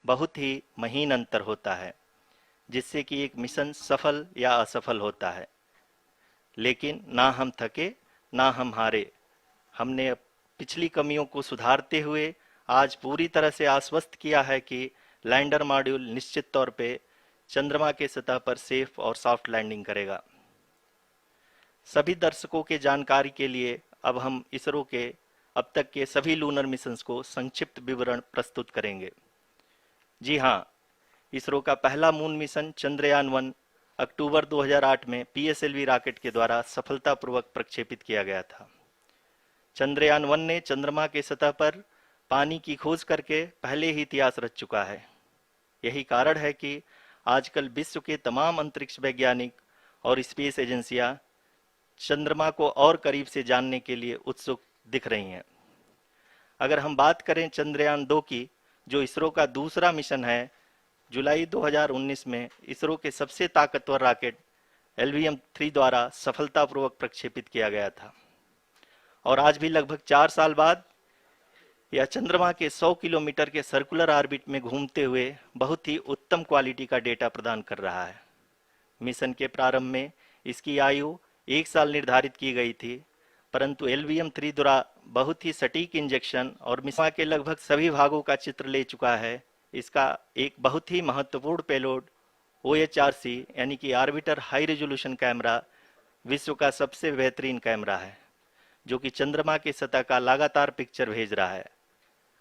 बहुत ही महीन अंतर होता है, जिससे कि एक मिशन सफल या असफल होता है। लेकिन ना हम थके, ना हम हारे। हमने पिछली कमियों को सुधारते हुए आज पूरी तरह से आश्वस्त किया है कि लैंडर मॉड्यूल निश्चित तौर पे चंद्रमा के सतह पर सेफ और सॉफ्ट लैंडिंग करेगा। सभी दर्शकों के जानकारी के लिए अब हम इसरो के अब तक के सभी लूनर मिशंस को संक्षिप्त विवरण प्रस्तुत करेंगे। जी हाँ, इसरो का पहला मून मिशन चंद्रयान-1 अक्टूबर 2008 में पीएसएलवी रॉकेट के द्वारा सफलतापूर्वक प्रक्षेपित किया गया था। चंद्रयान-1 ने चंद्रमा के सतह पर पानी की खोज करके पहले ही इतिहास रच चुका है। यही कारण है कि आजकल विश्व के तमाम अंतरिक्ष वैज्ञानिक और स्पेस एजेंसियां चंद्रमा को और करीब से जानने के लिए उत्सुक दिख रही हैं। अगर हम बात करें चंद्रयान-2 की, जो इसरो का दूसरा मिशन है, जुलाई 2019 में इसरो के सबसे ताकतवर रॉकेट LVM-3 द्वारा सफलतापूर्वक प्रक्षेपित किया गया था और आज भी लगभग 4 साल बाद यह चंद्रमा के 100 किलोमीटर के सर्कुलर ऑर्बिट में घूमते हुए बहुत ही उत्तम क्वालिटी का डेटा प्रदान कर रहा है। मिशन के प्रारंभ में इसकी आयु 1 साल निर्धारित की गई थी, परंतु LVM-3 द्वारा बहुत ही सटीक इंजेक्शन और मिशन के लगभग सभी भागों का चित्र ले चुका है। इसका एक बहुत ही महत्वपूर्ण पेलोड OHRC यानी कि ऑर्बिटर हाई रेजोल्यूशन कैमरा विश्व का सबसे बेहतरीन कैमरा है, जो कि चंद्रमा के सतह का लगातार पिक्चर भेज रहा है।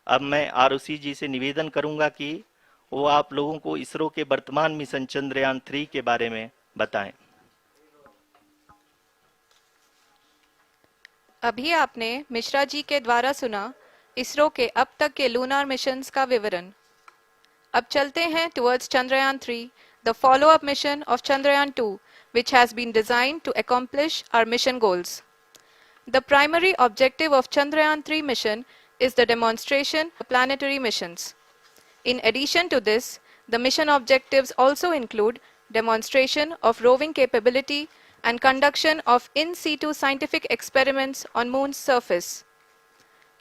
अब मैं आरुषि जी से निवेदन करूंगा कि वो आप लोगों को इसरो के वर्तमान मिशन चंद्रयान-3 के बारे में बताएं। अभी आपने मिश्रा जी के द्वारा सुना इसरो के अब तक के लूनार मिशंस का विवरण। अब चलते हैं towards Chandrayaan-3, the follow-up mission of Chandrayaan-2, which has been designed to accomplish our mission goals. The primary objective of Chandrayaan-3 mission is the demonstration of planetary missions. In addition to this, the mission objectives also include demonstration of roving capability and conduction of in situ scientific experiments on Moon's surface.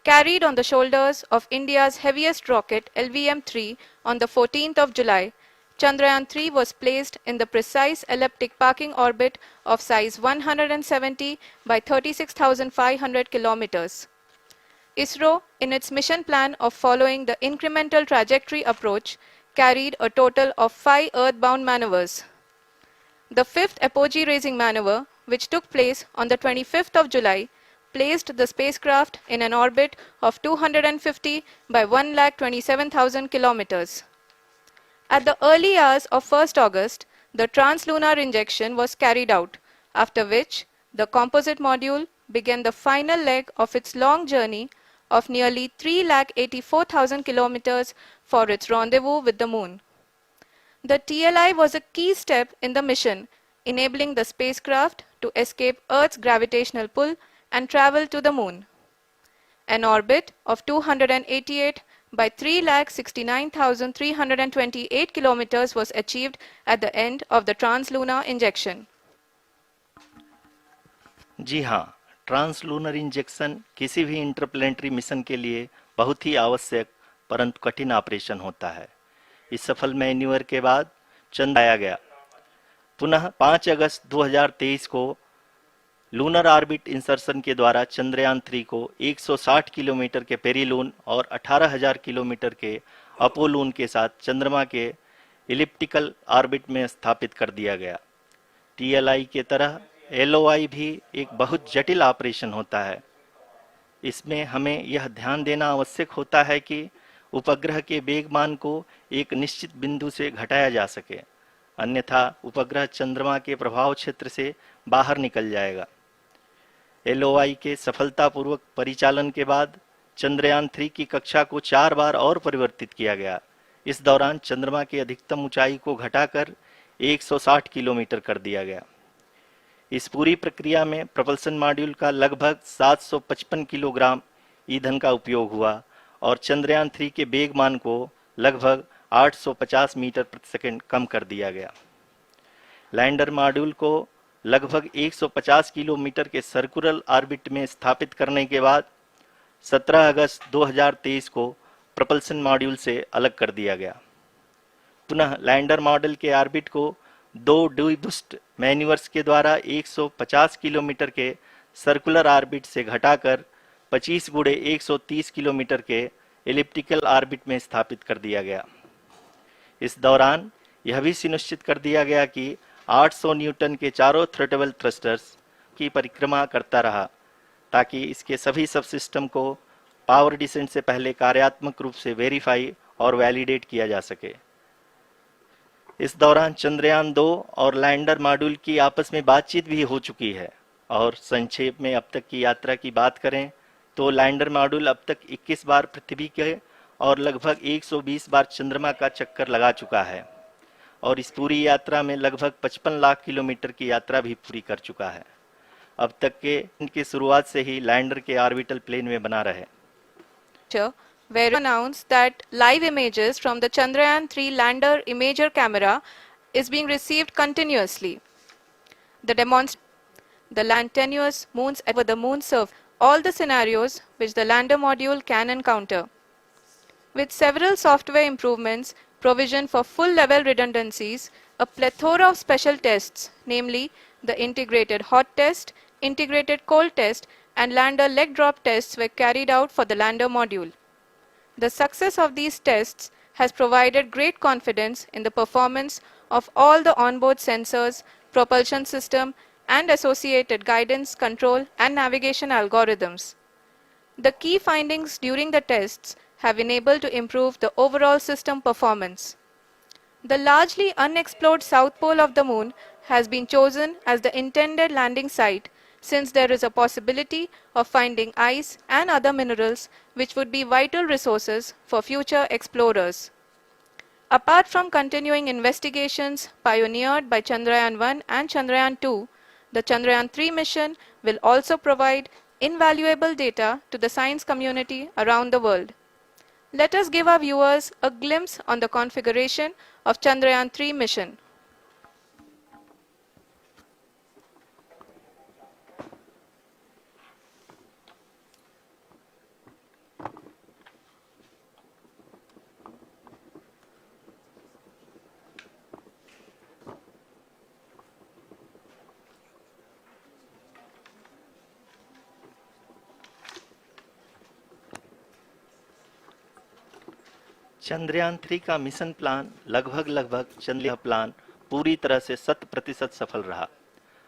Carried on the shoulders of India's heaviest rocket LVM-3 on the 14th of July, Chandrayaan-3 was placed in the precise elliptic parking orbit of size 170 by 36,500 kilometers. ISRO, in its mission plan of following the incremental trajectory approach, carried a total of 5 earthbound maneuvers. The fifth apogee-raising maneuver, which took place on the 25th of July, placed the spacecraft in an orbit of 250 by 1,27,000 kilometers. At the early hours of 1st August, the translunar injection was carried out, after which the composite module began the final leg of its long journey of nearly 3,84,000 kilometers for its rendezvous with the Moon. The TLI was a key step in the mission, enabling the spacecraft to escape Earth's gravitational pull and travel to the Moon. An orbit of 288 by 3,69,328 kilometers was achieved at the end of the translunar injection. जी हाँ, translunar injection किसी भी interplanetary mission के लिए बहुत ही आवश्यक परंतु कठिन operation होता है। इस सफल मैन्यूवर के बाद चंद्र आया गया। पुनः 5 अगस्त 2023 को लूनर ऑर्बिट इंसर्शन के द्वारा चंद्रयान-3 को 160 किलोमीटर के पेरीलून और 18,000 किलोमीटर के अपोलून के साथ चंद्रमा के इलिप्टिकल ऑर्बिट में स्थापित कर दिया गया। TLI के तरह LOI भी एक बहुत जटिल ऑपरेशन होता है। इसमें हमें यह ध्यान देना आवश्यक होता है कि उपग्रह के वेगमान को एक निश्चित बिंदु से घटाया जा सके, अन्यथा उपग्रह चंद्रमा के प्रभाव क्षेत्र से बाहर निकल जाएगा। LOI के सफलतापूर्वक परिचालन के बाद चंद्रयान-3 की कक्षा को 4 बार और परिवर्तित किया गया। इस दौरान चंद्रमा की अधिकतम ऊंचाई को घटाकर 160 किलोमीटर कर दिया गया। इस पूरी प्रक्रिया में प्रपल्सन मॉड्यूल का लगभग 755 किलोग्राम ईंधन का उपयोग हुआ और चंद्रयान-3 के वेगमान को लगभग 850 मीटर प्रति सेकंड कम कर दिया गया। लैंडर मॉड्यूल को लगभग 150 किलोमीटर के सर्कुलर ऑर्बिट में स्थापित करने के बाद 17 अगस्त 2023 को प्रपल्सन मॉड्यूल से अलग कर दिया गया। पुनः लैंडर मॉडल के ऑर्बिट को 2 डीबूस्ट मैन्यूवर्स के द्वारा 150 किलोमीटर के सर्कुलर ऑर्बिट से घटाकर 25 गुणे 130 किलोमीटर के एलिप्टिकल ऑर्बिट में स्थापित कर दिया गया। इस दौरान यह भी सुनिश्चित कर दिया गया कि 800 न्यूटन के चारों थ्रोटल थ्रस्टर्स की परिक्रमा करता रहा, ताकि इसके सभी सब सिस्टम को पावर डिसेंट से पहले कार्यात्मक रूप से वेरीफाई और वैलिडेट किया जा सके। इस दौरान चंद्रयान 2 और लैंडर मॉड्यूल की आपस में बातचीत भी हो चुकी है। और संक्षेप में अब तक की यात्रा की बात करें तो लैंडर मॉड्यूल अब तक 21 बार पृथ्वी के और लगभग 120 बार चंद्रमा का चक्कर लगा चुका है और इस पूरी यात्रा में लगभग 55 लाख किलोमीटर की यात्रा भी पूरी कर चुका है। अब तक के इनकी शुरुआत से ही लैंडर के ऑर्बिटल प्लेन में बना रहे। Where announced that live images from the Chandrayaan 3 lander imager camera is being received continuously. The land tenuous moons over the moon surface, all the scenarios which the lander module can encounter. With several software improvements, provision for full level redundancies, a plethora of special tests, namely the integrated hot test, integrated cold test, and lander leg drop tests were carried out for the lander module. The success of these tests has provided great confidence in the performance of all the onboard sensors, propulsion system, and associated guidance, control, and navigation algorithms. The key findings during the tests have enabled to improve the overall system performance. The largely unexplored south pole of the moon has been chosen as the intended landing site, since there is a possibility of finding ice and other minerals which would be vital resources for future explorers. Apart from continuing investigations pioneered by Chandrayaan 1 and Chandrayaan 2, the Chandrayaan 3 mission will also provide invaluable data to the science community around the world. Let us give our viewers a glimpse on the configuration of Chandrayaan 3 mission. Chandrayaan 3 का mission plan लगभग Chandrayaan plan पूरी तरह से 100% सफल रहा।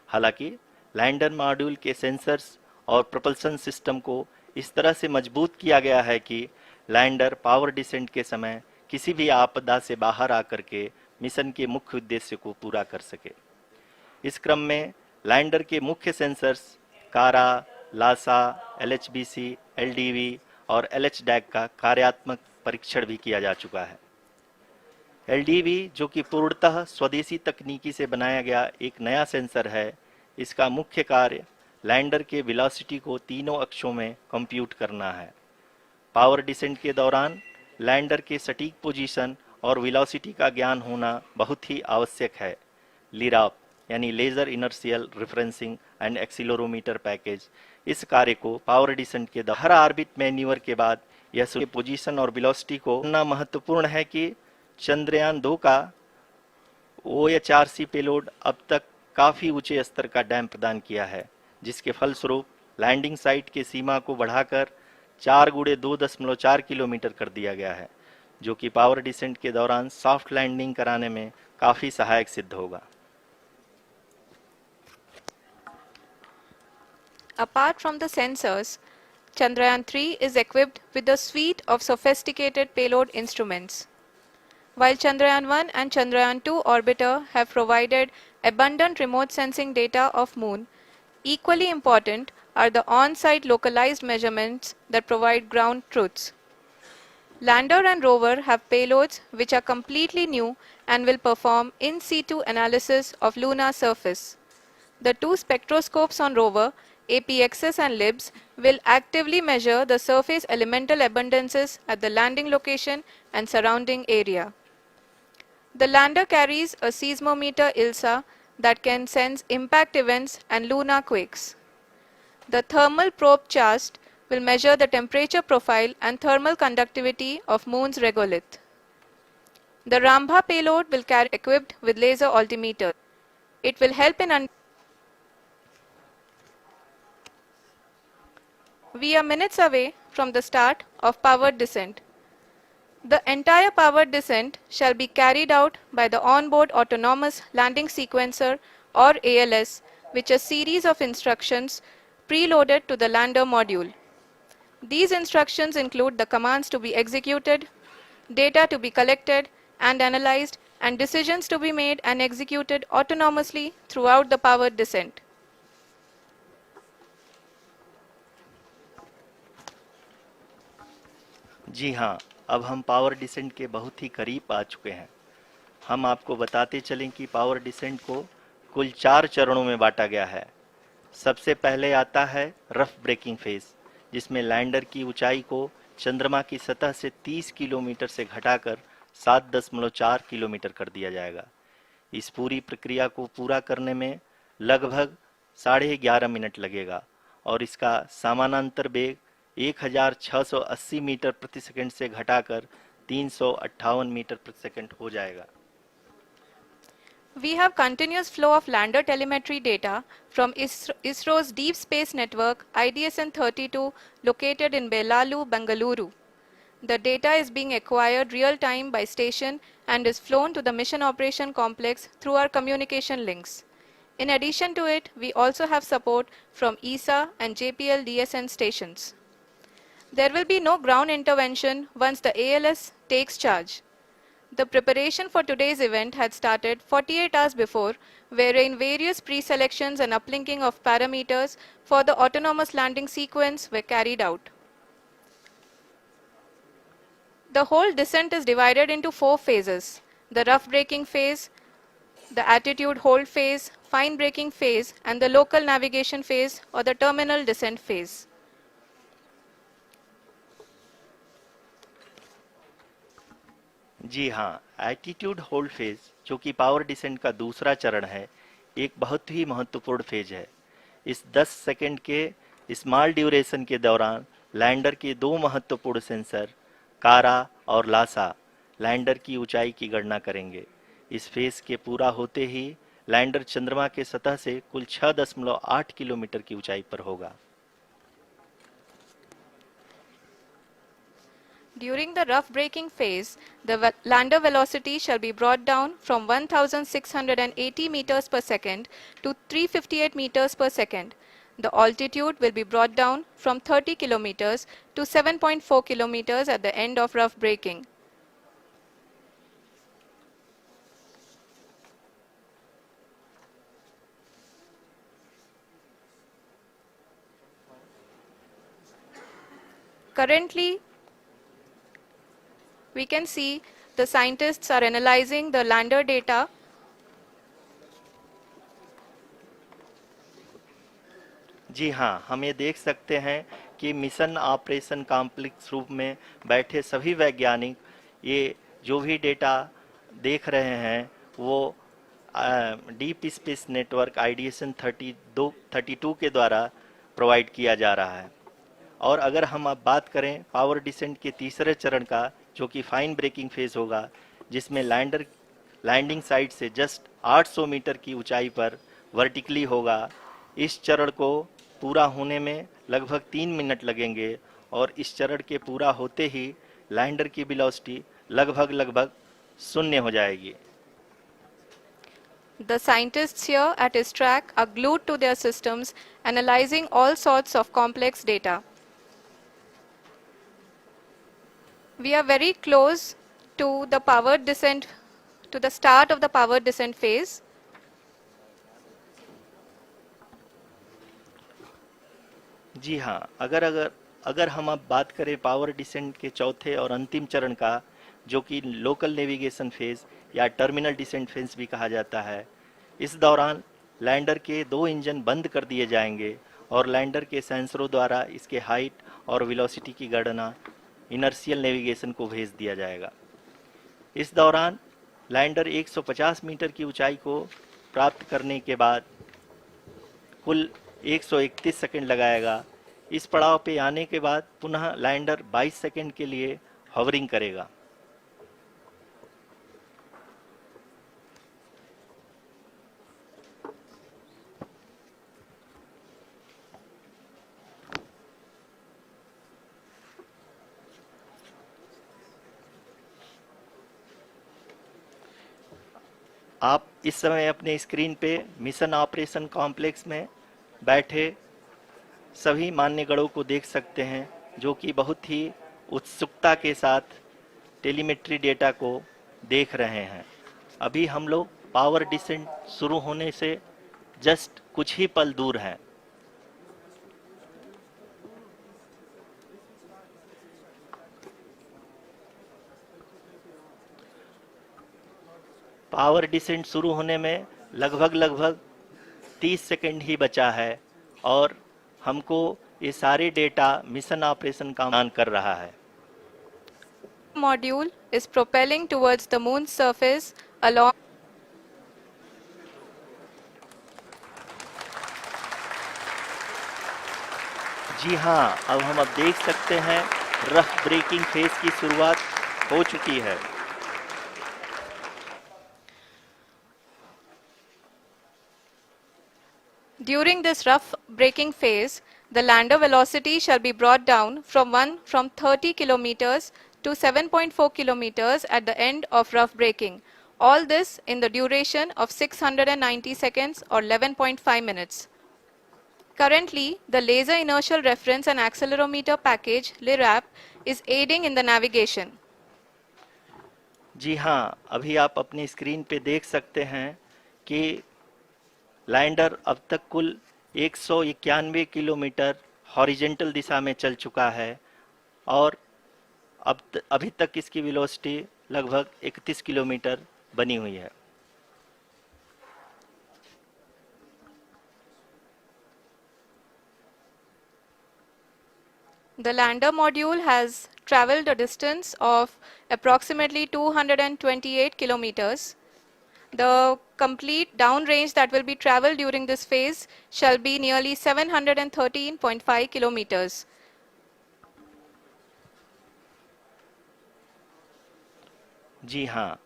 हालांकि lander module के sensors और प्रोपल्शन सिस्टम को इस तरह से मजबूत किया गया है कि लैंडर पावर डिसेंट के समय किसी भी आपदा से बाहर आकर के मिशन के मुख्य उद्देश्य को पूरा कर सके। इस क्रम में लैंडर के मुख्य सेंसर्स कारा, लासा, LHBC, LDV और LHDAC का कार्यात्मक परीक्षण भी किया जा चुका है। LDV जो कि पूर्णतः स्वदेशी तकनीकी से बनाया गया एक नया सेंसर है, इसका मुख्य कार्य लैंडर के वेलोसिटी को तीनों अक्षों में कंप्यूट करना है। पावर डिसेंट के दौरान लैंडर के सटीक पोजीशन और वेलोसिटी का ज्ञान होना बहुत ही आवश्यक है। लिराप यानी laser inertial referencing and accelerometer package इस कार्य को पावर डिसेंट के हर ऑर्बिट मैन्यूवर के बाद यह पोजीशन और वेलोसिटी को इतना महत्वपूर्ण है कि चंद्रयान 2 का OHRC पेलोड अब तक काफी ऊंचे स्तर का डैम प्रदान किया है, जिसके फलस्वरूप लैंडिंग साइट की सीमा को बढ़ाकर 4 गुणे 2.4 किलोमीटर कर दिया गया है, जो कि पावर डिसेंट के दौरान सॉफ्ट लैंडिंग कराने में काफी सहायक सिद्ध होगा। Apart from the sensors, Chandrayaan 3 is equipped with a suite of sophisticated payload instruments. While Chandrayaan 1 and Chandrayaan 2 orbiter have provided abundant remote sensing data of Moon, equally important are the on-site localized measurements that provide ground truths. Lander and rover have payloads which are completely new and will perform in situ analysis of lunar surface. The two spectroscopes on rover, APXS and LIBS, will actively measure the surface elemental abundances at the landing location and surrounding area. The lander carries a seismometer ILSA that can sense impact events and lunar quakes. The thermal probe CHAST will measure the temperature profile and thermal conductivity of Moon's regolith. The Rambha payload will carry equipped with laser altimeter. It will help in We are minutes away from the start of powered descent. The entire powered descent shall be carried out by the onboard autonomous landing sequencer or ALS, which is a series of instructions preloaded to the lander module. These instructions include the commands to be executed, data to be collected and analyzed, and decisions to be made and executed autonomously throughout the powered descent. जी हाँ, अब हम power descent के बहुत ही करीब आ चुके हैं। हम आपको बताते चलें कि पावर डिसेंट को कुल 4 चरणों में बांटा गया है। सबसे पहले आता है रफ ब्रेकिंग फेज, जिसमें लैंडर की ऊंचाई को चंद्रमा की सतह से 30 किलोमीटर से घटाकर 7.4 किलोमीटर कर दिया जाएगा। इस पूरी प्रक्रिया को पूरा करने में लगभग 11.5 मिनट लगेगा और इसका समानांतर वेग 1680 मीटर प्रति सेकंड से घटाकर 358 मीटर प्रति सेकंड हो जाएगा। We have continuous flow of lander telemetry data from ISRO's Deep Space Network IDSN-32 located in Belalu, Bengaluru. The data is being acquired real-time by station and is flown to the Mission Operation Complex through our communication links. In addition to it, we also have support from ESA and JPL DSN stations. There will be no ground intervention once the ALS takes charge. The preparation for today's event had started 48 hours before, wherein various pre-selections and uplinking of parameters for the autonomous landing sequence were carried out. The whole descent is divided into 4 phases: the rough braking phase, the attitude hold phase, fine braking phase, and the local navigation phase or the terminal descent phase. जी हाँ, attitude hold phase, जो कि power descent का दूसरा चरण है, एक बहुत ही महत्वपूर्ण फेज है। इस 10 सेकंड के स्मॉल ड्यूरेशन के दौरान लैंडर के 2 महत्वपूर्ण सेंसर कारा और लासा लैंडर की ऊंचाई की गणना करेंगे। इस फेज के पूरा होते ही लैंडर चंद्रमा के सतह से कुल 6.8 किलोमीटर की ऊंचाई पर होगा। During the rough braking phase, the lander velocity shall be brought down from 1680 meters per second to 358 meters per second. The altitude will be brought down from 30 kilometers to 7.4 kilometers at the end of rough braking. Currently, we can see the scientists are analyzing the lander data. जी हाँ, हम ये देख सकते हैं कि mission operation complex रूप में बैठे सभी वैज्ञानिक ये जो भी डेटा देख रहे हैं वो डीप स्पेस नेटवर्क IDSN 32 के द्वारा प्रोवाइड किया जा रहा है। और अगर हम अब बात करें पावर डिसेंट के तीसरे चरण का, जो कि फाइन ब्रेकिंग फेज होगा, जिसमें लैंडर लैंडिंग साइट से जस्ट 800 मीटर की ऊंचाई पर वर्टिकली होगा। इस चरण को पूरा होने में लगभग 3 मिनट लगेंगे और इस चरण के पूरा होते ही लैंडर की वेलोसिटी लगभग 0 हो जाएगी। The scientists here at ISTRAC are glued to their systems, analyzing all sorts of complex data. We are very close to the powered descent, to the start of the powered descent phase. जी हाँ, अगर हम अब बात करें power descent के चौथे और अंतिम चरण का, जो कि लोकल नेविगेशन फेज या टर्मिनल डिसेंट फेज भी कहा जाता है, इस दौरान लैंडर के 2 इंजन बंद कर दिए जाएंगे और लैंडर के सेंसरों द्वारा इसके हाइट और वेलोसिटी की गणना इनर्शियल नेविगेशन को भेज दिया जाएगा। इस दौरान लैंडर 150 मीटर की ऊंचाई को प्राप्त करने के बाद कुल 131 सेकंड लगाएगा। इस पड़ाव पे आने के बाद पुनः लैंडर 22 सेकंड के लिए हॉवरिंग करेगा। आप इस समय अपने स्क्रीन पे मिशन ऑपरेशन कॉम्प्लेक्स में बैठे सभी मान्यगणों को देख सकते हैं, जो कि बहुत ही उत्सुकता के साथ टेलीमेट्री डेटा को देख रहे हैं। अभी हम लोग पावर डिसेंट शुरू होने से जस्ट कुछ ही पल दूर हैं। पावर डिसेंट शुरू होने में लगभग 30 सेकंड ही बचा है और हमको ये सारे डेटा मिशन ऑपरेशन का ऑन कर रहा है। Module is propelling towards the moon's surface along जी हाँ, अब देख सकते हैं रफ ब्रेकिंग फेज की शुरुआत हो चुकी है। During this rough braking phase, the lander velocity shall be brought down from 30 kilometers to 7.4 kilometers at the end of rough braking. All this in the duration of 690 seconds or 11.5 minutes. Currently, the Laser Inertial Reference and Accelerometer package (LIRAP) is aiding in the navigation. जी हाँ, अभी आप अपनी screen पे देख सकते हैं कि lander अब तक कुल 191 किलोमीटर हॉरिजेंटल दिशा में चल चुका है और अभी तक इसकी वेलोसिटी लगभग 31 किलोमीटर बनी हुई है। The lander module has traveled a distance of approximately 228 kilometers. The complete downrange that will be traveled during this phase shall be nearly 713.5 kilometers. जी हाँ,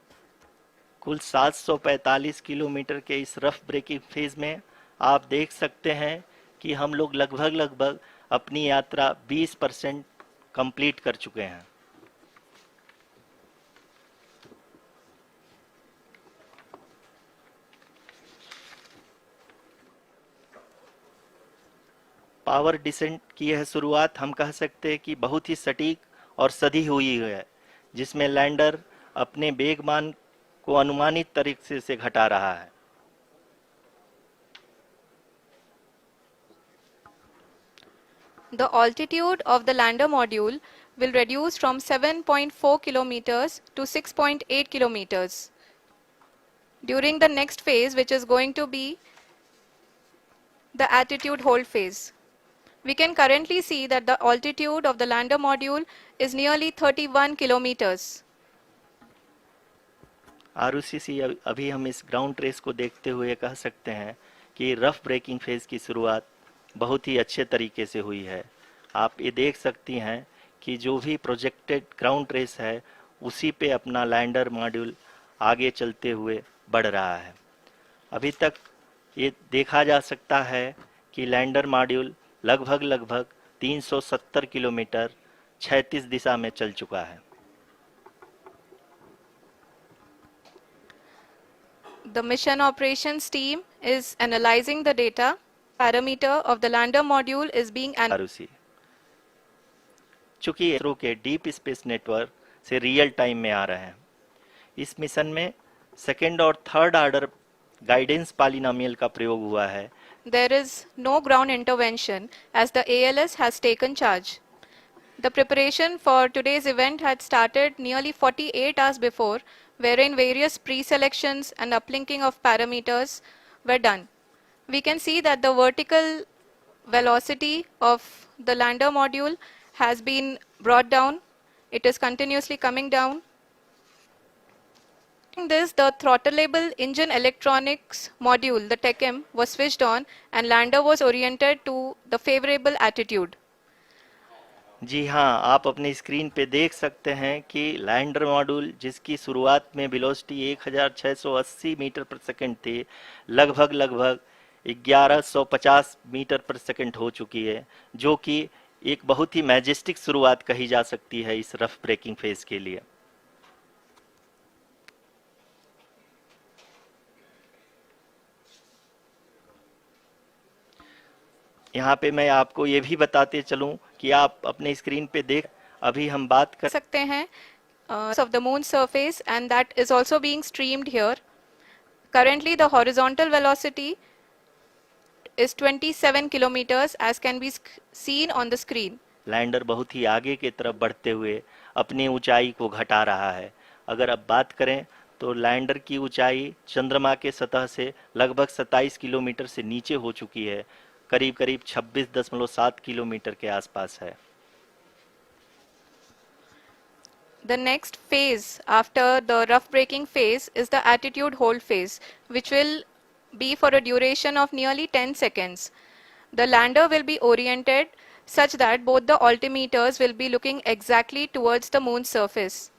कुल 745 किलोमीटर के इस रफ ब्रेकिंग फेज में आप देख सकते हैं कि हम लोग लगभग अपनी यात्रा 20% कंप्लीट कर चुके हैं। पावर डिसेंट की यह शुरुआत हम कह सकते हैं कि बहुत ही सटीक और सधी हुई है, जिसमें लैंडर अपने वेगमान को अनुमानित तरीके से घटा रहा है। The altitude of the lander module will reduce from 7.4 kilometers to 6.8 kilometers. During the next phase, which is going to be the attitude hold phase. We can currently see that the altitude of the lander module is nearly 31 kilometers. Arushi अभी हम इस ground trace को देखते हुए कह सकते हैं कि रफ ब्रेकिंग फेज की शुरुआत बहुत ही अच्छे तरीके से हुई है। आप ये देख सकती हैं कि जो भी प्रोजेक्टेड ग्राउंड ट्रेस है उसी पे अपना लैंडर मॉड्यूल आगे चलते हुए बढ़ रहा है। अभी तक ये देखा जा सकता है कि लैंडर मॉड्यूल लगभग 370 किलोमीटर क्षैतिज दिशा में चल चुका है। The mission operations team is analyzing the data. Parameter of the lander module is being Arushi, चूंकि इसरो के डीप स्पेस नेटवर्क से रियल टाइम में आ रहे हैं, इस मिशन में सेकेंड और थर्ड ऑर्डर गाइडेंस पॉलिनोमियल का प्रयोग हुआ है। There is no ground intervention as the ALS has taken charge. The preparation for today's event had started nearly 48 hours before, wherein various pre-selections and uplinking of parameters were done. We can see that the vertical velocity of the lander module has been brought down. It is continuously coming down. In this, the throttleable engine electronics module, the TECM, was switched on and lander was oriented to the favorable attitude. जी हाँ, आप अपनी screen पे देख सकते हैं कि lander module जिसकी शुरुआत में वेलोसिटी 1680 मीटर पर सेकंड थी, लगभग 1150 मीटर पर सेकंड हो चुकी है, जो कि एक बहुत ही मैजेस्टिक शुरुआत कही जा सकती है इस रफ ब्रेकिंग फेज के लिए। यहाँ पे मैं आपको ये भी बताते चलूं कि आप अपने स्क्रीन पे देख, अभी हम बात कर सकते हैं of the moon surface, and that is also being streamed here. Currently the horizontal velocity is 27 kilometers as can be seen on the screen. Lander बहुत ही आगे की तरफ बढ़ते हुए अपनी ऊंचाई को घटा रहा है। अगर अब बात करें तो लैंडर की ऊंचाई चंद्रमा के सतह से लगभग 27 किलोमीटर से नीचे हो चुकी है, करीब करीब 26.7 किलोमीटर के आसपास है। The next phase after the rough braking phase is the attitude hold phase, which will be for a duration of nearly 10 seconds. The lander will be oriented such that both the altimeters will be looking exactly towards the moon's surface.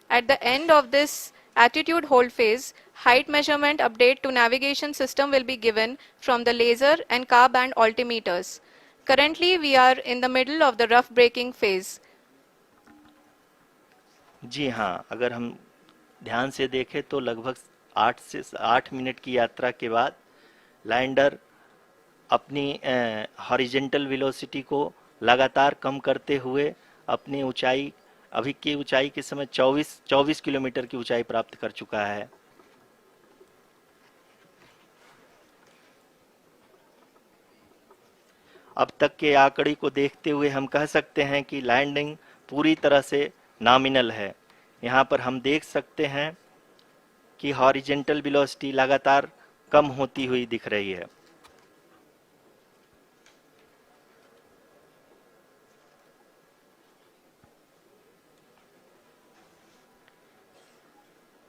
At the end of this attitude hold phase, height measurement update to navigation system will be given from the laser and car band altimeters. Currently, we are in the middle of the rough braking phase. जी हाँ, अगर हम ध्यान से देखें तो लगभग 8 minute की यात्रा के बाद लैंडर अपनी हॉरिजेंटल वेलोसिटी को लगातार कम करते हुए अपनी ऊंचाई, अभी की ऊंचाई के समय 24 किलोमीटर की ऊंचाई प्राप्त कर चुका है। अब तक के आंकड़े को देखते हुए हम कह सकते हैं कि लैंडिंग पूरी तरह से नॉमिनल है। यहाँ पर हम देख सकते हैं कि हॉरिजेंटल वेलोसिटी लगातार कम होती हुई दिख रही है।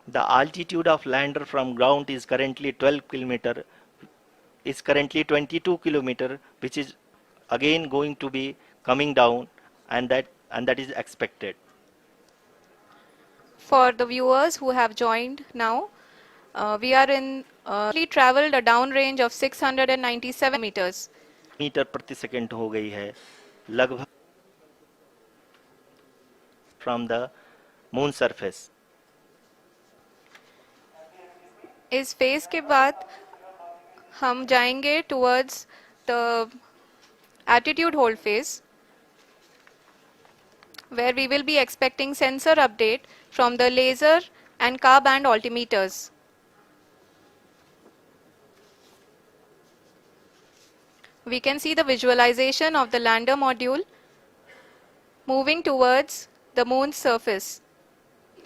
The altitude of lander from ground is currently 22 kilometer, which is again going to be coming down, and that is expected. For the viewers who have joined now, we are in traveled a down range of 697 meters. Metre प्रति second हो गई है लगभग from the moon surface. इस phase के बाद हम जाएंगे towards the attitude hold phase, where we will be expecting sensor update from the laser and car band altimeters. We can see the visualization of the lander module moving towards the moon's surface.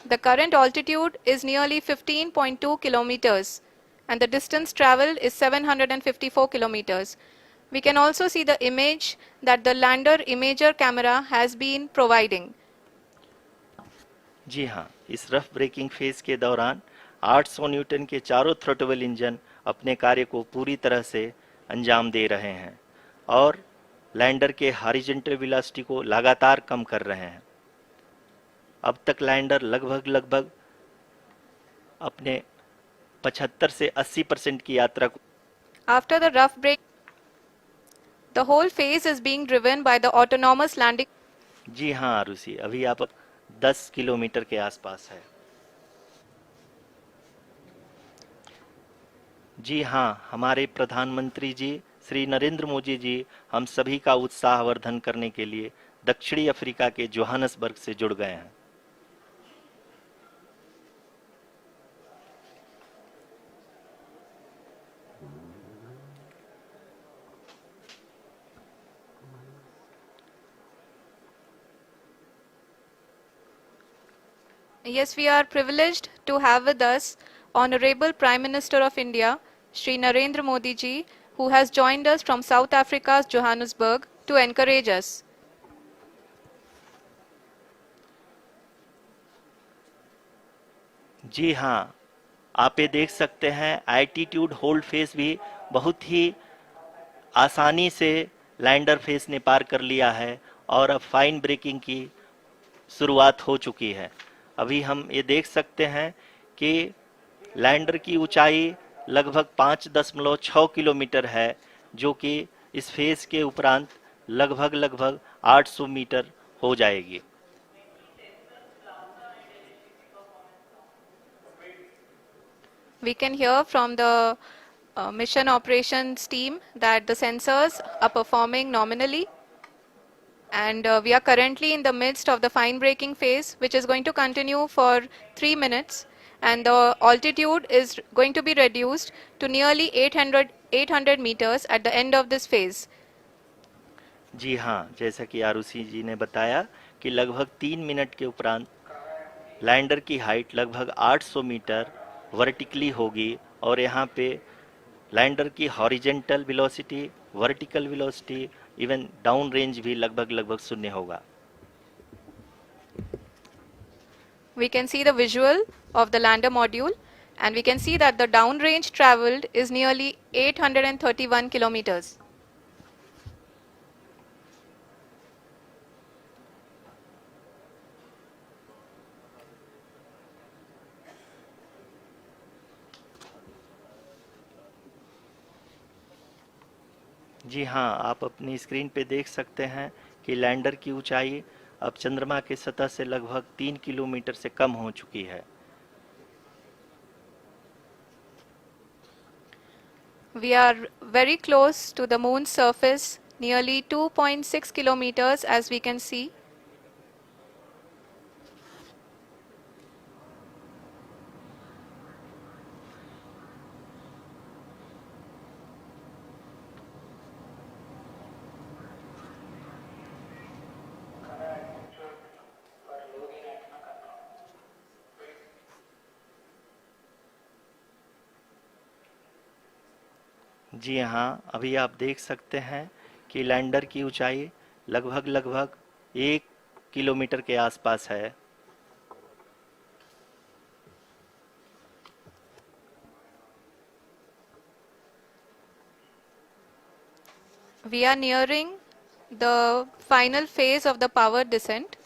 The current altitude is nearly 15.2 kilometers and the distance traveled is 754 kilometers. We can also see the image that the lander imager camera has been providing. जी हाँ, इस rough breaking phase के दौरान 800 Newton के चारों throttle engine अपने कार्य को पूरी तरह से अंजाम दे रहे हैं और लैंडर के हॉरिजॉन्टल वेलोसिटी को लगातार कम कर रहे हैं। अब तक लैंडर लगभग अपने 75 से 80% की यात्रा को After the rough break, the whole phase is being driven by the autonomous landing. जी हाँ आरुषि, अभी आप 10 किलोमीटर के आसपास है। जी हाँ, हमारे प्रधानमंत्री जी श्री नरेंद्र मोदी जी हम सभी का उत्साहवर्धन करने के लिए दक्षिणी अफ्रीका के जोहानसबर्ग से जुड़ गए हैं। Yes, we are privileged to have with us Honorable Prime Minister of India, Shri Narendra Modi ji, who has joined us from South Africa's Johannesburg to encourage us. जी हाँ, आप ये देख सकते हैं एल्टीट्यूड होल्ड फेस भी बहुत ही आसानी से लैंडर फेस ने पार कर लिया है और अब फाइन ब्रेकिंग की शुरुआत हो चुकी है। अभी हम ये देख सकते हैं कि लैंडर की ऊंचाई लगभग 5.6 किलोमीटर है, जो कि इस फेज के उपरांत लगभग 800 मीटर हो जाएगी। We can hear from the mission operations team that the sensors are performing nominally, and we are currently in the midst of the fine braking phase, which is going to continue for 3 minutes, and the altitude is going to be reduced to nearly 800 meters at the end of this phase. जी हाँ, जैसा कि आरुषि जी ने बताया कि लगभग 3 minute के उपरांत lander की हाइट लगभग 800 मीटर वर्टिकली होगी और यहाँ पे लैंडर की horizontal velocity, vertical velocity, even down range भी लगभग शून्य होगा। We can see the visual of the lander module, and we can see that the downrange traveled is nearly 831 kilometers. जी हाँ, आप अपनी स्क्रीन पे देख सकते हैं कि लैंडर की ऊंचाई अब चंद्रमा की सतह से लगभग 3 किलोमीटर से कम हो चुकी है। We are very close to the moon's surface, nearly 2.6 kilometers, as we can see. जी हाँ, अभी आप देख सकते हैं कि लैंडर की ऊंचाई लगभग 1 किलोमीटर के आसपास है। We are nearing the final phase of the power descent,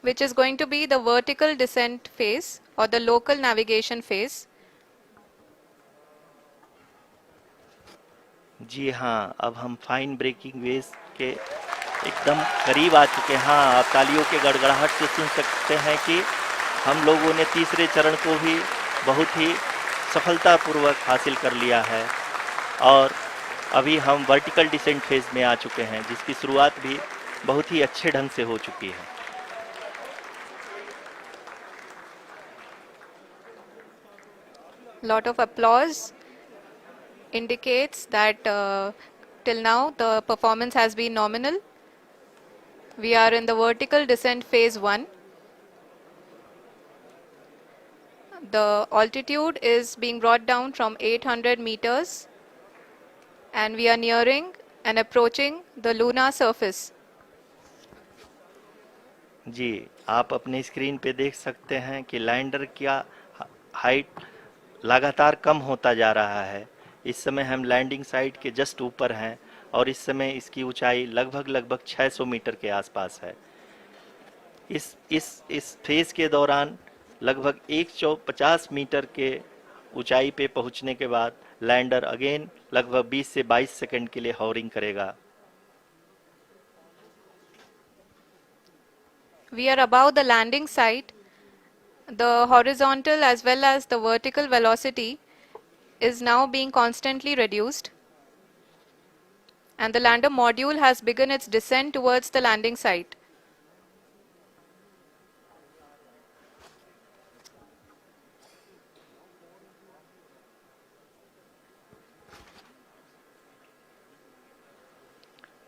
which is going to be the vertical descent phase or the local navigation phase. जी हाँ, अब हम फाइन ब्रेकिंग वेव के एकदम करीब आ चुके हैं। हाँ, आप तालियों के गड़गड़ाहट से सुन सकते हैं कि हम लोगों ने तीसरे चरण को भी बहुत ही सफलतापूर्वक हासिल कर लिया है और अभी हम वर्टिकल डिसेंट फेज में आ चुके हैं, जिसकी शुरुआत भी बहुत ही अच्छे ढंग से हो चुकी है। Lot of applause indicates that till now the performance has been nominal. We are in the vertical descent phase 1. The altitude is being brought down from 800 meters, and we are nearing and approaching the lunar surface. जी, आप अपनी screen पे देख सकते हैं कि lander का height लगातार कम होता जा रहा है। इस समय हम लैंडिंग साइट के जस्ट ऊपर हैं और इस समय इसकी ऊंचाई लगभग 600 मीटर के आसपास है। इस फेज के दौरान लगभग 150 मीटर के ऊंचाई पे पहुंचने के बाद लैंडर अगेन लगभग 20 से 22 सेकंड के लिए हॉवरिंग करेगा। We are above the landing site. The horizontal as well as the vertical velocity is now being constantly reduced, and the lander module has begun its descent towards the landing site.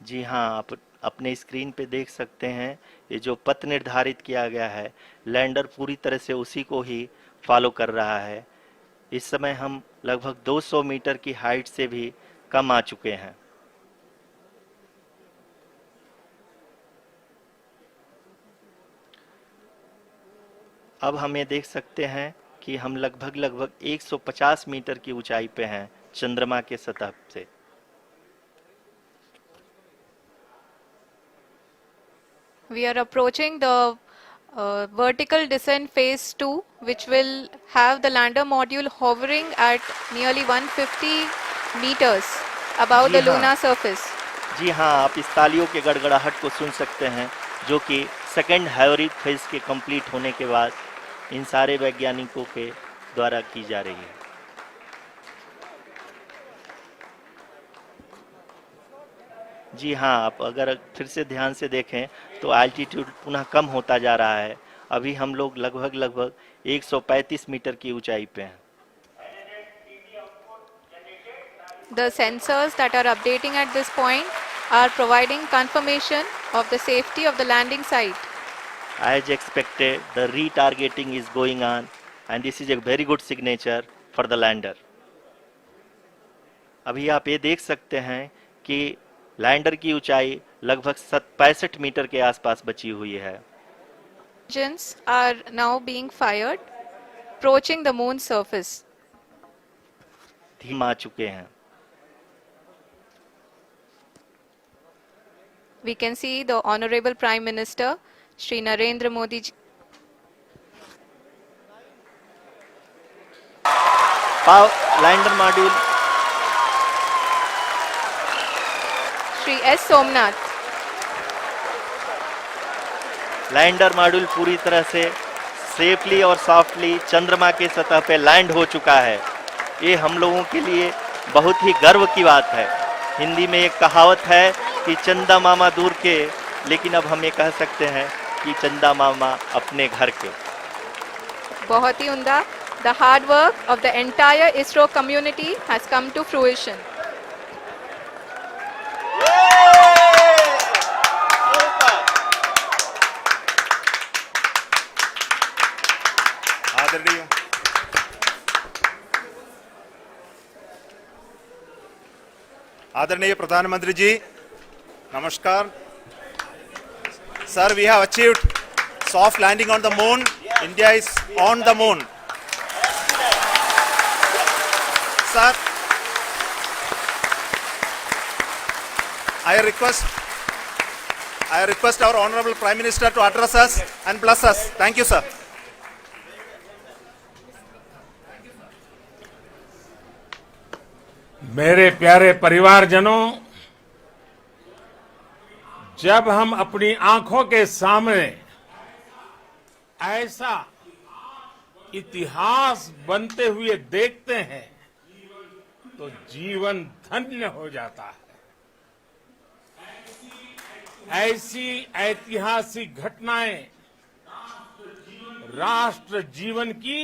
जी हाँ, आप अपने screen पे देख सकते हैं ये जो पथ निर्धारित किया गया है, लैंडर पूरी तरह से उसी को ही फॉलो कर रहा है। इस समय हम लगभग 200 मीटर की हाइट से भी कम आ चुके हैं। अब हम ये देख सकते हैं कि हम लगभग 150 मीटर की ऊंचाई पे हैं चंद्रमा के सतह से। We are approaching the vertical descent phase 2, which will have the lander module hovering at nearly 150 meters above the जी हाँ। lunar surface. जी हाँ, आप इस तालियों के गड़गड़ाहट को सुन सकते हैं, जो कि सेकंड हैवरिक फेज के कंप्लीट होने के बाद इन सारे वैज्ञानिकों के द्वारा की जा रही है। जी हाँ, आप अगर फिर से ध्यान से देखें तो एल्टीट्यूड पुनः कम होता जा रहा है। अभी हम लोग लगभग लगभग 135 मीटर की ऊंचाई पे हैं। The sensors that are updating at this point are providing confirmation of the safety of the landing site. As expected, the retargeting is going on, and this is a very good signature for the lander. अभी आप ये देख सकते हैं कि lander की ऊंचाई लगभग 65 मीटर के आसपास बची हुई है। Engines are now being fired, approaching the moon's surface. धीमा चुके हैं। We can see the Honorable Prime Minister, Shri Narendra Modi ji. Lander module Shri S. Somnath. Lander module पूरी तरह से सेफली और सॉफ्टली चंद्रमा के सतह पे लैंड हो चुका है। ये हम लोगों के लिए बहुत ही गर्व की बात है। हिंदी में एक कहावत है कि चंदा मामा दूर के, लेकिन अब हम ये कह सकते हैं कि चंदा मामा अपने घर के। बहुत ही उम्दा। The hard work of the entire ISRO community has come to fruition. आदरणीय आदरणीय प्रधानमंत्री जी, नमस्कार। Sir, we have achieved soft landing on the moon. India is on the moon. Sir, I request our Honorable Prime Minister to address us and bless us. Thank you, sir. मेरे प्यारे परिवारजनों, जब हम अपनी आंखों के सामने ऐसा इतिहास बनते हुए देखते हैं तो जीवन धन्य हो जाता है। ऐसी ऐतिहासिक घटनाएं राष्ट्र जीवन की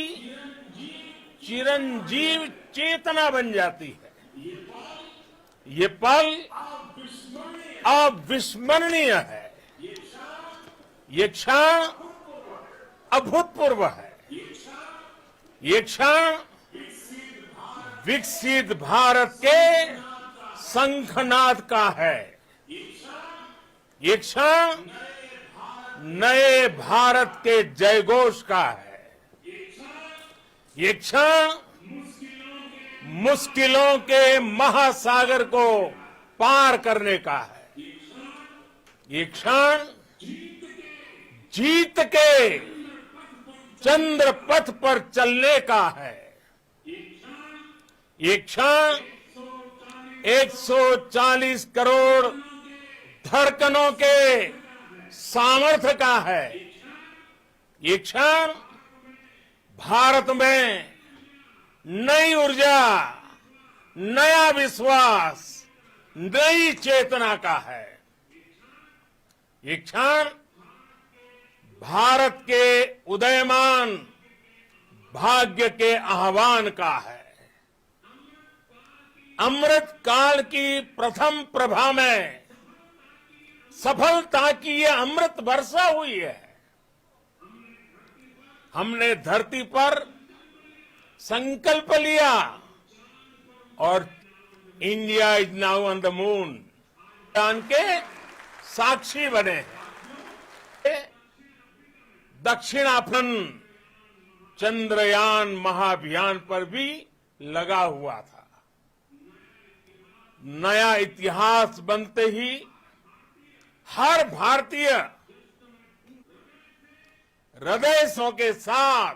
चिरंजीव चेतना बन जाती है। ये पल अविस्मरणीय है। ये क्षण अभूतपूर्व है। ये क्षण विकसित भारत के शंखनाद का है। ये क्षण नए भारत के जयघोष का है। ये क्षण मुश्किलों के महासागर को पार करने का है। ये क्षण जीत के चंद्र पथ पर चलने का है। ये क्षण 140 करोड़ धड़कनों के सामर्थ्य का है। ये क्षण भारत में नई ऊर्जा, नया विश्वास, नई चेतना का है। ये क्षण भारत के उदयमान भाग्य के आह्वान का है। अमृत काल की प्रथम प्रभा में सफलता की ये अमृत वर्षा हुई है। हमने धरती पर संकल्प लिया और India is now on the moon के साक्षी बने हैं। दक्षिणाफन चंद्रयान महाअभियान पर भी लगा हुआ था। नया इतिहास बनते ही हर भारतीय हृदयों के साथ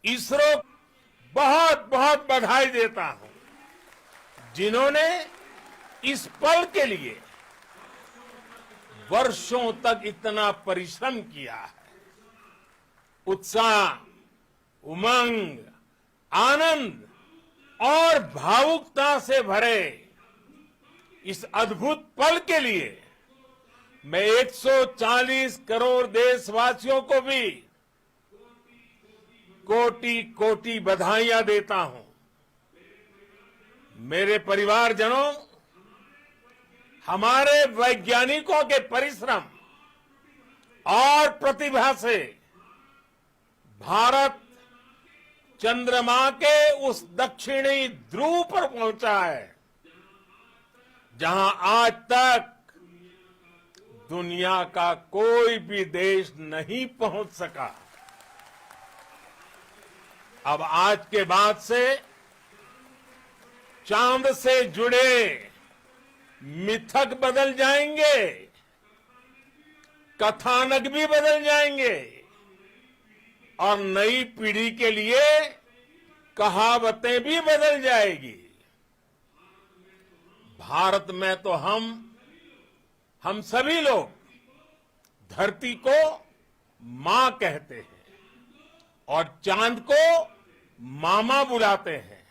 इसरो बहुत बहुत बधाई देता हूं, जिन्होंने इस पल के लिए वर्षों तक इतना परिश्रम किया है। उत्साह, उमंग, आनंद और भावुकता से भरे इस अद्भुत पल के लिए मैं 140 करोड़ देशवासियों को भी कोटि कोटि बधाइयां देता हूं। मेरे परिवारजनों, हमारे वैज्ञानिकों के परिश्रम और प्रतिभा से भारत चंद्रमा के उस दक्षिणी ध्रुव पर पहुंचा है जहां आज तक दुनिया का कोई भी देश नहीं पहुंच सका। अब आज के बाद से चांद से जुड़े मिथक बदल जाएंगे, कथानक भी बदल जाएंगे और नई पीढ़ी के लिए कहावतें भी बदल जाएगी। भारत में तो हम सभी लोग धरती को मां कहते हैं और चांद को मामा बुलाते हैं।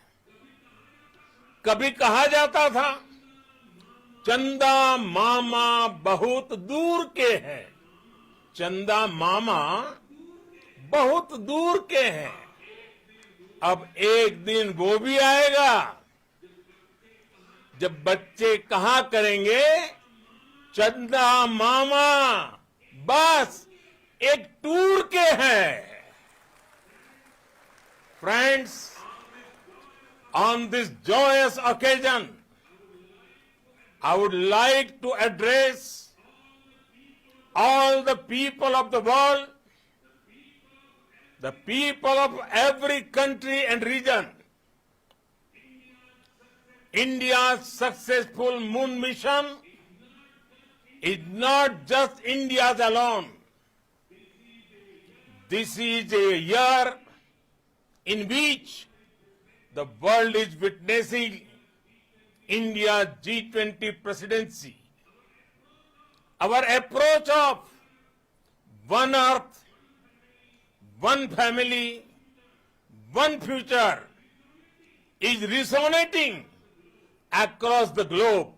कभी कहा जाता था चंदा मामा बहुत दूर के हैं, चंदा मामा बहुत दूर के हैं। अब एक दिन वो भी आएगा जब बच्चे कहा करेंगे चंदा मामा बस एक टूर के हैं। Friends, on this joyous occasion, I would like to address all the people of the world, the people of every country and region. India's successful moon mission is not just India's alone. This is a year in which the world is witnessing India's G20 presidency. Our approach of one earth, one family, one future is resonating across the globe.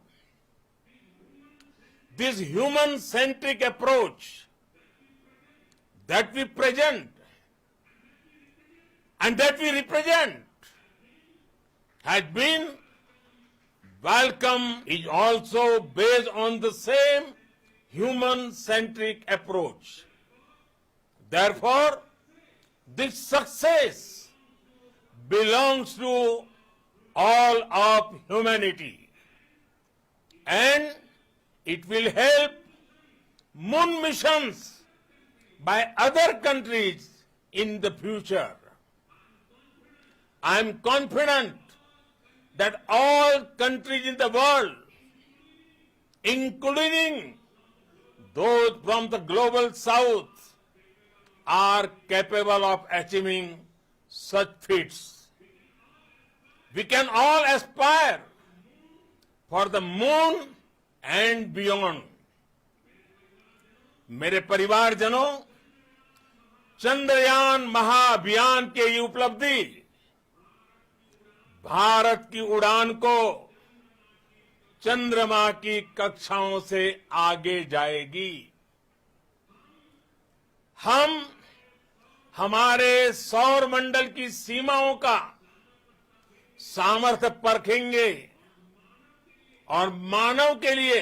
This human-centric approach that we present and that we represent has been welcome, is also based on the same human-centric approach. Therefore, this success belongs to all of humanity and it will help moon missions by other countries in the future. I am confident that all countries in the world, including those from the global south, are capable of achieving such feats. We can all aspire for the moon and beyond. मेरे परिवारजनों, चंद्रयान महाअभियान की ये उपलब्धि भारत की उड़ान को चंद्रमा की कक्षाओं से आगे जाएगी। हम हमारे सौर मंडल की सीमाओं का सामर्थ्य परखेंगे और मानव के लिए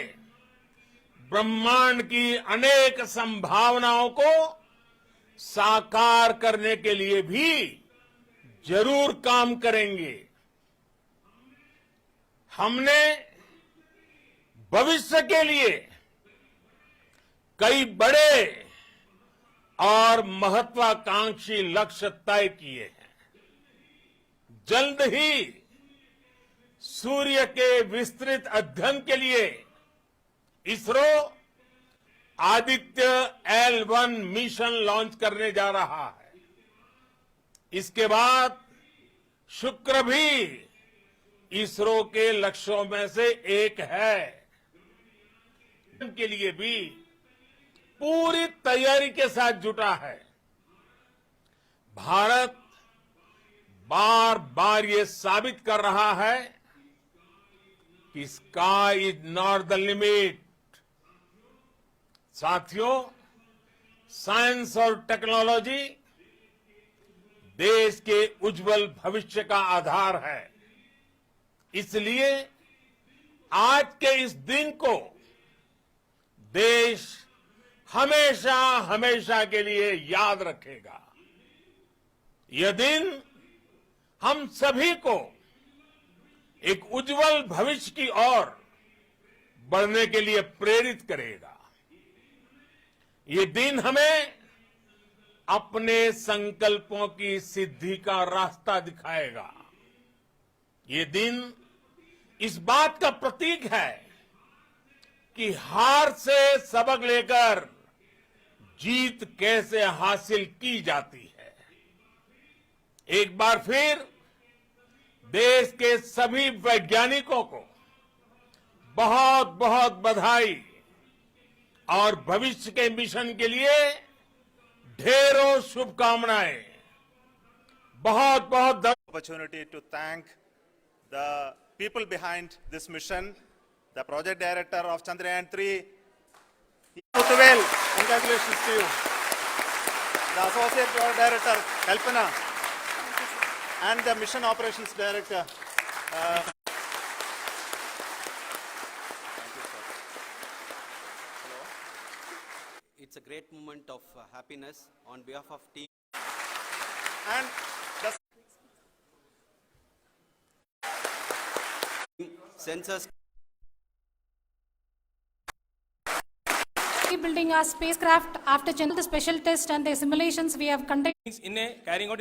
ब्रह्मांड की अनेक संभावनाओं को साकार करने के लिए भी जरूर काम करेंगे। हमने भविष्य के लिए कई बड़े और महत्वाकांक्षी लक्ष्य तय किए हैं। जल्द ही सूर्य के विस्तृत अध्ययन के लिए ISRO Aditya L1 mission launch करने जा रहा है। इसके बाद शुक्र भी इसरो के लक्ष्यों में से एक है। के लिए भी पूरी तैयारी के साथ जुटा है। भारत बार बार ये साबित कर रहा है कि sky is not the limit. साथियों, साइंस और टेक्नोलॉजी देश के उज्जवल भविष्य का आधार है। इसलिए आज के इस दिन को देश हमेशा हमेशा के लिए याद रखेगा। यह दिन हम सभी को एक उज्जवल भविष्य की ओर बढ़ने के लिए प्रेरित करेगा। ये दिन हमें अपने संकल्पों की सिद्धि का रास्ता दिखाएगा। ये दिन इस बात का प्रतीक है कि हार से सबक लेकर जीत कैसे हासिल की जाती है। एक बार फिर देश के सभी वैज्ञानिकों को बहुत बहुत बधाई और भविष्य के मिशन के लिए ढेरों शुभकामनाएं। बहुत बहुत Opportunity to thank the people behind this mission, the project director of Chandrayaan-3, Putuvel, congratulations to you, the associate project director, Kalpana, and the mission operations director. It's a great moment of happiness on behalf of team. And the Sensors Building our spacecraft after the special test and the simulations we have conducted. in carrying out